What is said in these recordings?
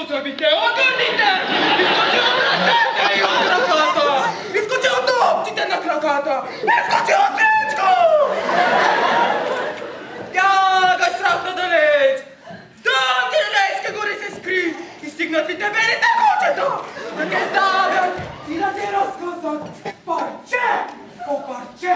зъбите, огърните! Изкочи от ръцете и от краката! Изкочи от ногтите на краката! Изкочи от всичко! Тягай страх надалеч! В Тантилейски гори се скри и стигнат ли тебе ли те кучета? Да те ставят и да те разкъсат парче по парче!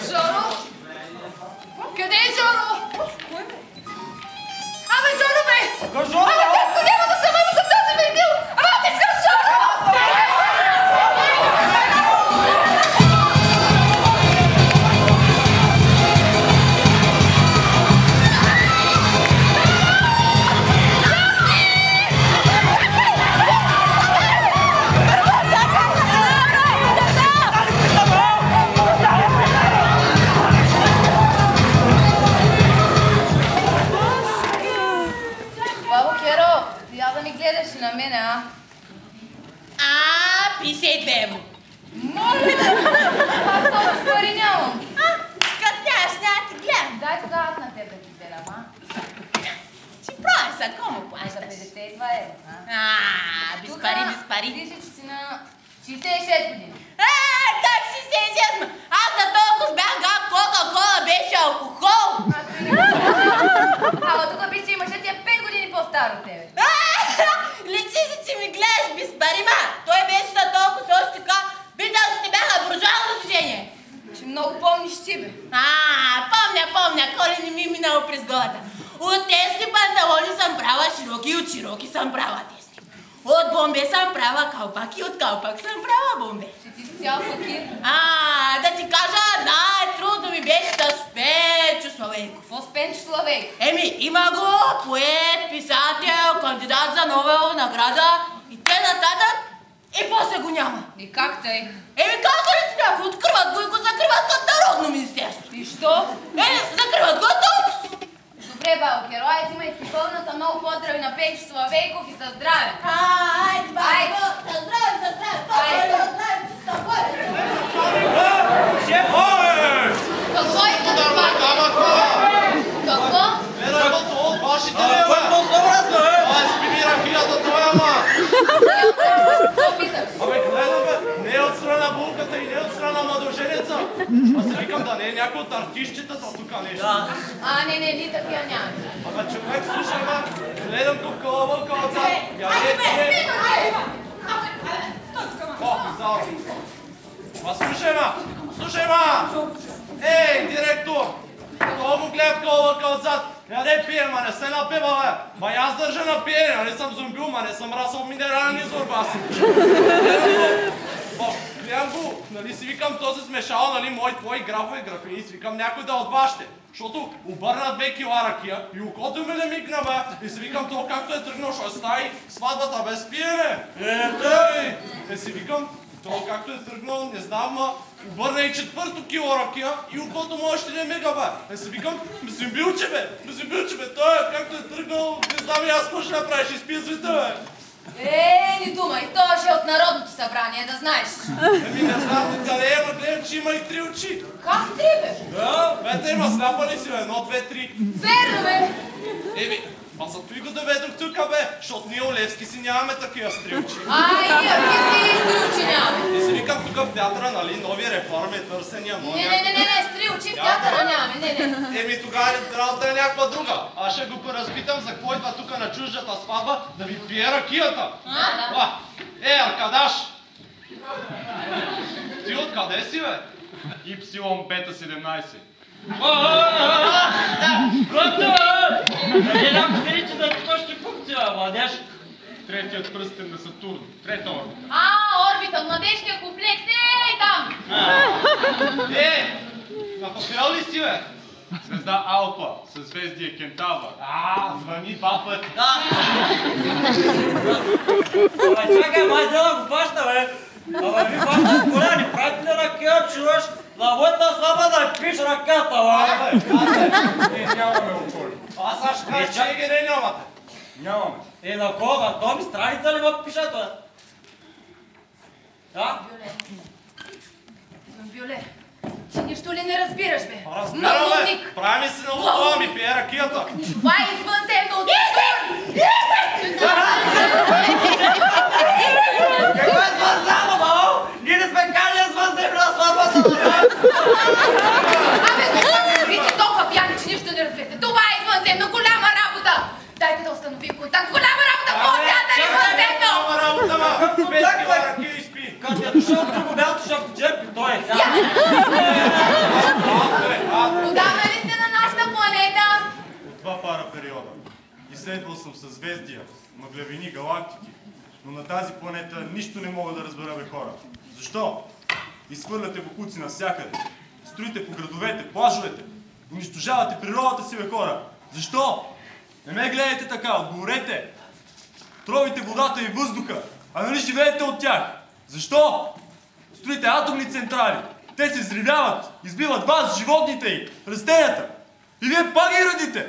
Жоро? Къде е Жоро? Абе, Жоро, бе! Жоро? Абе, татко, няма да съм, ама съм този вегил! Ама аз искам Жоро! Гледаш на мене, а? 52 евро. Моля! Аз толкова пари нямам. Като нямаш, няма ти гледам. Дай тогава аз на теб да ти гледам, а? Ти прави са, кому За плащаш? 52 евро, а? Без пари, без пари. Пише, че си на 66 години. Как 66? Аз на толкова бях как Кока-кола беше алкохол. Ама тук пише, имаше ти 5 години по-стар от тебе. Личи си, че ми гледаш без пари, ма. Той беше на толкова с още така. Питал си те бяха буржуазно движение. Че много помниш ти, бе. Помня, коли не ми минало през главата. От тесни панталони съм права широки и от широки съм права тесни. От бомбе съм права калпак и от калпак съм права бомбе. Че ти си цял факир. Да ти кажа, най-трудно ми беше с Пенчо Славейков. Какво с Пенчо Славейков? Има го поет, писател, кандидат за Нобелова награда и те нататък и после го няма. И как тъй? Казва ли ти някой, откриват го и го закриват като Народно министерство. И що? Закриват го топс. Добре, бабо Керой, взимай си пълната, много поздрави на Пенчо Славейков и със здраве. Айде, бабо, със здраве, със здраве, Шефо! Какво иска да прави? Какво? От вашите лева! Кой по-добрат, бе? Спинира хилята това, ама! Какво питаш? Абе, гледам, бе, не е от страна булката и не е от страна младоженеца. Аз се викам да не е някой от артистчетата тук нещо. Не, ни такива няма. Абе, човек, слушай, ма, гледам тук вълка отзад. Слушай, ма! Ей, директор! Това му гледам вълка отзад. Не пие, ма не се напива, бе. Ма аз държа на пиене, нали съм зомбил, ма не съм расъл минерален извор, баси. Гледам го, нали си викам този смешал, нали, твои графове, графини, си викам някой да от вашите. Защото обърна 2 кила ракия и окото ми не мигна, бе. И си викам то както е тръгнал, ще остави сватбата без пиене. Си викам то както е тръгнал, не знам, ма обърна и 4-то кило ракия и окото му още не мига, бе. Си викам, мисимбилче, бе, той както е тръгнал, не знам и аз какво ще направиш, ще спия света, бе. Не думай, това ще е от Народното събрание, да знаеш. Не знам откъде е, но гледам, че има и 3 очи. Как ти, бе? Бе, има сляпали си, бе, 1, 2, 3. Верно, бе. Аз зато и го доведох тук, бе, защото ние Олевски си нямаме такива стрелчи. Ние си стрелчи нямаме. И си викам тук в театъра, нали, нови реформи, търсения, нови... Не, стрелчи в театъра нямаме, Тогава работа е някаква друга. Аз ще го поразпитам за какво идва тук на чуждата сватба да ви пие ракията. Аркадаш! Ти откъде си, бе? Y бета 17. Надявам се ли, че за това ще функция, младеж? Третият пръстен на Сатурн. Трета орбита. Орбита, младежкия комплекс, там! Нахапял ли си, бе? Звезда Алфа, съзвездие Кентавър. Звъни 2 пъти. Чакай, май да го баща, бе! Ама ви баща, коля, ни прати ли ракия, чуваш? На моята слаба да пиш ръката, бе! Ние нямаме околи. Аз ще кажа, че ги не нямате. Нямаме. На кого? На Томи страница ли ме пишат, бе? Да? Виоле, ти нищо ли не разбираш, бе? Разбирам, бе! Прави ми се на лутова, ми пие ракията! Това е извънземно от... Какво е извънземно, мамо? Ние не сме кали извънземна сватбата! Вие сте толкова пияни, че нищо не разбирате. Това е извънземно, голяма работа! Дайте да установим контакт. Голяма работа, по-театър извънземно! Голяма работа, ма! 5 кила ракия и спи! Като е дошъл в друго място, ще поджепи той. Отдавна ли сте на нашата планета? От два пара периода. Изследвал съм съзвездия, мъглявини, галактики, но на тази планета нищо не мога да разбера, бе, хора. Защо? Изхвърляте бокуци навсякъде, строите по градовете, плажовете, унищожавате природата си, бе, хора. Защо? Не ме гледайте така, отговорете! Тровите водата и въздуха, а нали живеете от тях? Защо? Строите атомни централи, те се взривяват, избиват вас, животните и растенията. И вие пак ги родите.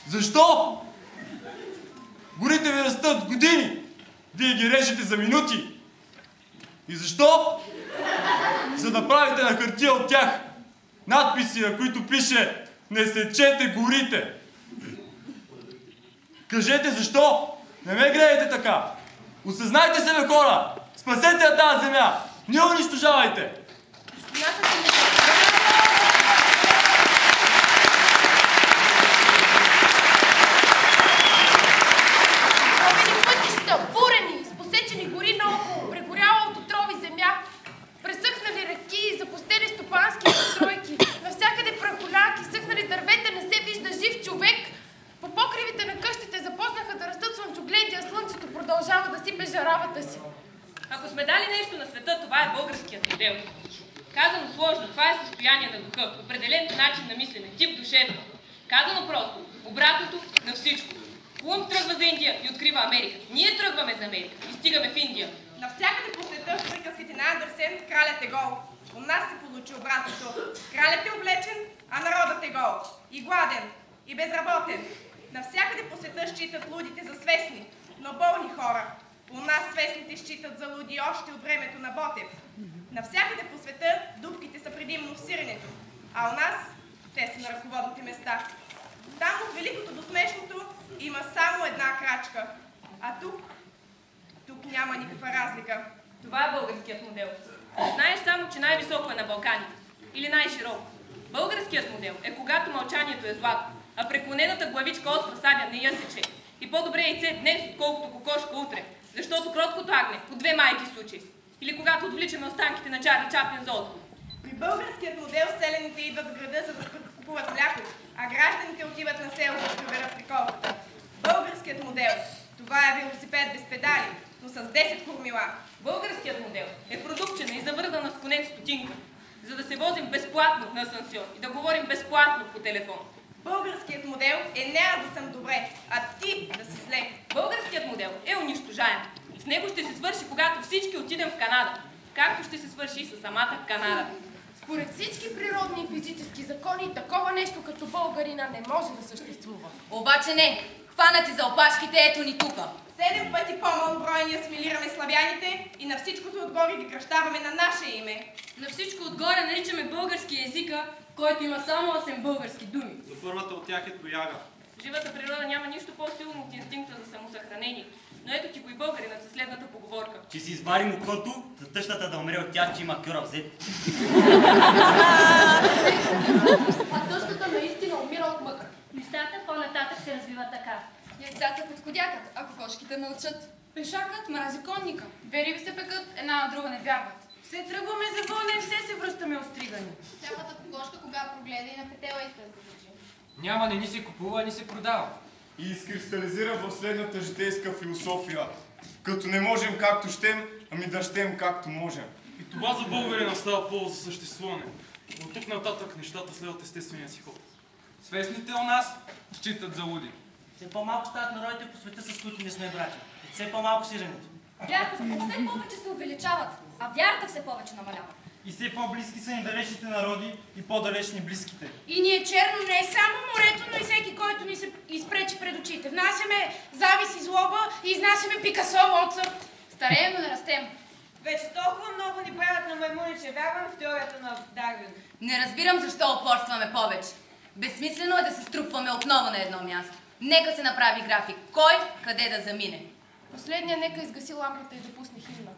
Защо? Горите ви растат години, вие ги режете за минути. И защо? За да правите на хартия от тях надписи, на които пише "Не сечете горите". Кажете защо? Не ме гледайте така. Осъзнайте се, бе, хора! Спасете я тази земя! Не я унищожавайте! Обени пътища, бурени, с посечени гори наоколо, прегоряла от отрови земя, пресъхнали реки, запустени стопански постройки, навсякъде прахоляки, съхнали дървета, не се вижда жив човек. По покривите на къщите започнаха да растат слънчогледи, а слънцето продължава да сипе жаравата си. Ако сме дали нещо на света, това е българският модел. Казано сложно, това е състояние на духа, определен начин на мислене, тип душевно. Казано просто, обратното на всичко. Колумб тръгва за Индия и открива Америка. Ние тръгваме за Америка и стигаме в Индия. Навсякъде по света в приказките на Андерсен кралят е гол. У нас се получи обратното. Кралят е облечен, а народът е гол. И гладен, и безработен. Навсякъде по света считат лудите за свестни, но болни хора. У нас свестните считат за луди още от времето на Ботев. Навсякъде по света дупките са предимно в сиренето, а у нас те са на ръководните места. Там от великото до смешното има само една крачка, а тук няма никаква разлика. Това е българският модел. Знаеш само, че най-високо е на Балканите. Или най-широко. Българският модел е когато мълчанието е злато, а преклонената главичка остра сабя не я сече. И по-добре яйце днес, отколкото кокошка утре. Защото кроткото агне по 2 майки случи. Или когато отвличаме останките на Чарли Чаплин золото. При българският модел селените идват в града, за да купуват мляко, а гражданите отиват на село, за да приберат приколката. Българският модел. Това е велосипед без педали, но с 10 кормила. Българският модел е продукчена и завързана с конец стотинка, за да се возим безплатно на асансьор и да говорим безплатно по телефон. Българският модел е не аз да съм добре, а ти да си зле. Българският модел е унищожаем. С него ще се свърши, когато всички отидем в Канада, както ще се свърши и със самата Канада. Според всички природни и физически закони, такова нещо като българина не може да съществува. Обаче не. Хванати за опашките, ето ни тука. 7 пъти по-малобройни асимилираме славяните и на всичкото отгоре ги кръщаваме на наше име. На всичко отгоре наричаме български езика, в който има само 8 български думи. За първата от тях е тояга. Живата природа няма нищо по-силно от инстинкта за самосъхранение. Но ето ти го и българинът със следната поговорка. Че си изварим окото, за тъщата да умре от тях, че има кюра взет. А тъщата наистина умира от мъка. Нещата по-нататък се развиват така. Яйцата подходякат, а кокошките мълчат. Пешакът мрази конника. Вериги се пекат, една на друга не вярват. Все тръгваме за вълна и все се връщаме остригани. Сляпата кокошка, кога прогледа и на петела иска да се държи. Няма, не ни се купува, ни се продава. И изкристализира в следната житейска философия. Като не можем както щем, ами да щем както можем. И това за българина става повод за съществуване. От тук нататък нещата следват естествения си ход. Свестните у нас считат за луди. Все по-малко стават народите по света, с които не сме братя. И все по-малко сирените. Вярата все повече се увеличават, а вярата все повече намалява. И все по-близки са ни далечните народи и по-далечни близките. И ние черно не е само морето, но и всеки, който ни се изпречи пред очите. Внасяме завист и злоба и изнасяме Пикасо, Моцарт. Стареем, но не растем. Вече толкова много ни правят на маймуни, че вярвам в теорията на Дарвин. Не разбирам защо опорстваме повече. Безсмислено е да се струпваме отново на едно място. Нека се направи график. Кой къде да замине. Последния нека изгаси лампата и да пусне химна.